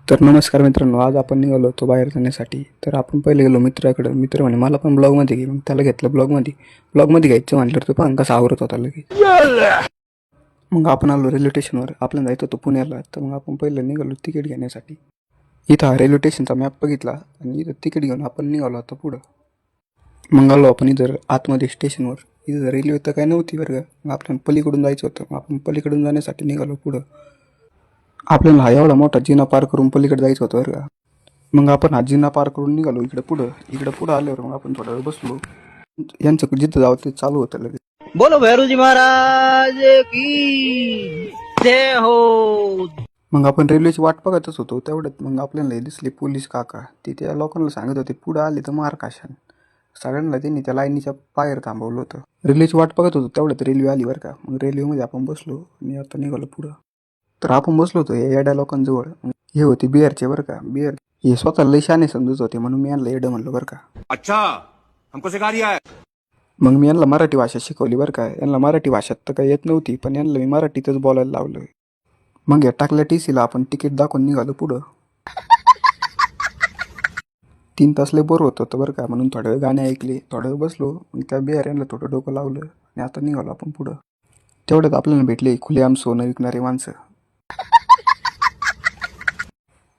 तर नमस्कार मित्रांनो, आज आपण निघालो होतो बाहेर जाण्यासाठी. तर आपण पहिले गेलो मित्राकडं. मित्र म्हणे मला पण ब्लॉगमध्ये घे. मग त्याला घेतलं ब्लॉगमध्ये घ्यायचं म्हटलं तर पण कसा आवरत होता लगेच. मग आपण आलो रेल्वे स्टेशनवर. आपल्याला जायचं होतं पुण्याला. तर मग आपण पहिलं निघालो तिकीट घेण्यासाठी. इथं हा रेल्वे स्टेशनचा मॅप बघितला आणि इथं तिकीट घेऊन आपण निघालो आता पुढं. मग आलो आपण इथं आतमध्ये स्टेशनवर. इथं रेल्वे तर काय नव्हती बरं का. मग आपल्याला पलीकडून जायचं होतं. मग आपण पलीकडून जाण्यासाठी निघालो पुढं. आपल्याला हा एवढा मोठा जिना पार करून पलीकडे जायचं होतं बरं का. मग आपण हा जिना पार करून निघालो इकडं पुढं आल्यावर मग आपण थोडा वेळ बसलो. यांचं जिथं जावं ते चालू होतं लगेच. बोलो भैरूजी महाराज की जय हो. मग आपण रेल्वेची वाट बघतच होतो. तेवढ्यात मग आपल्याला हे दिसले पोलीस काका. ते त्या लोकांना सांगत होते पुढं आले तर मार खाशान. सगळ्यांना त्यांनी त्या लाईनीच्या बाहेर थांबवलं होतं. रेल्वेची वाट बघत होतो तेवढ्यात रेल्वे आली बरं का. मग रेल्वेमध्ये आपण बसलो आणि आता निघालो पुढं. तर आपण बसलो होतो या येड्या लोकांजवळ. हे होते बिहारचे बरं का. बिहार हे स्वतः लय शाने समजत होते म्हणून मी यांना येडं म्हणलं बरं का. अच्छा, हमको सिखा दिया है. मग मी यांना मराठी भाषा शिकवली बरं का. यांना मराठी भाषेत तर काही येत नव्हती, पण यांना मी मराठीतच बोलायला लावलं. मग या टाकल्या टीसीला आपण तिकीट दाखवून निघालो पुढं. 3 तास लय बोर होत होतं बरं का. म्हणून थोड्या वेळ गाणे ऐकले, थोड्या वेळ बसलो. मग त्या बिहाऱ्यांना थोडं डोकं लावलं आणि आता निघालो आपण पुढं. तेवढ्यात आपल्याला भेटले खुलेआम सोनं विकणारे माणसं.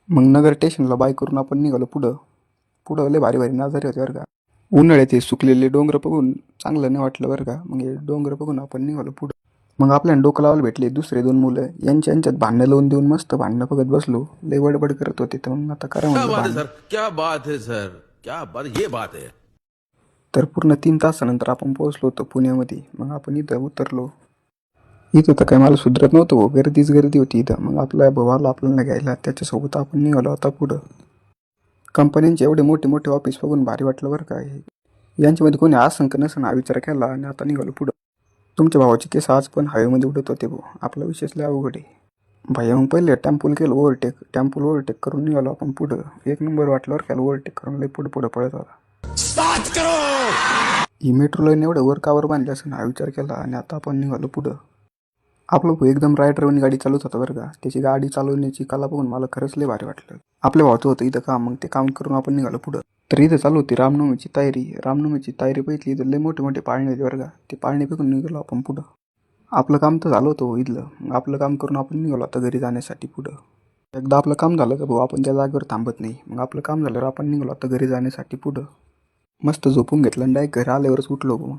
मग नगर स्टेशनला बाय करून आपण निघालो पुढं लय भारी भारी नजारे होते बरं का. उन्हाळ्यात हे सुकलेले डोंगर बघून चांगलं नाही वाटलं बरं का. मग हे डोंगर बघून आपण निघालो पुढं. मग आपल्याला डोकं लावायला भेटले दुसरे 2 मुलं. यांच्यात भांडणं लावून देऊन मस्त भांडणं बघत बसलो. लय बडबड करत होते. तर मग आता करा क्या म्हणलं बात है भांडण. सर, क्या बात है सर, क्या बात, ये बात है. तर पूर्ण 3 तासानंतर आपण पोहोचलो होतो पुण्यामध्ये. मग आपण इथं उतरलो. इथं तर काय मला सुधरत नव्हतं भाऊ. गर्दी होती इथं. मग आपला भाऊ आला आपल्याला घ्यायला. त्याच्यासोबत आपण निघालो आता पुढं. कंपन्यांचे एवढे मोठे मोठे ऑफिस बघून भारी वाटलं बरं का. यांच्यामध्ये कोणी असंख्य नसन हा विचार केला आणि आता निघालो पुढं. तुमच्या भावाचे केस आज पण हवेमध्ये उडत होते भाऊ. आपला विशेष लय अवघड आहे. भैया मग पहिले टेम्पोल केलं ओव्हरटेक करून निघालो आपण पुढं. 1 नंबर वाटल्यावर केलं ओव्हरटेक करून लय पुढं पळत होता. ही मेट्रो लाईन एवढं वर कावर बांधली असं हा विचार केला आणि आता आपण निघालो पुढं. आपलं भाऊ एकदम रायडरवानी गाडी चालवत होता बरं का. त्याची गाडी चालवण्याची कला बघून मला खरंच लय भारी वाटलं. आपल्या भावाचं होतं इथं काम. मग ते काम करून आपण निघालो पुढं. तर इथं चालू होती रामनवमीची तयारी बघितली. इथं लय मोठे मोठे पाळणे होते बरं का. ते पाळणे बघून निघालो आपण पुढं. आपलं काम तर झालं होतं इथलं. मग आपलं काम करून आपण निघालो आता घरी जाण्यासाठी पुढं. एकदा आपलं काम झालं का भाऊ आपण त्या जागेवर थांबत नाही. मग आपलं काम झाल्यावर आपण निघालो आता घरी जाण्यासाठी पुढं. मस्त झोपून घेतलं आणि डायरेक्ट घरी आल्यावरच उठलो भाऊ.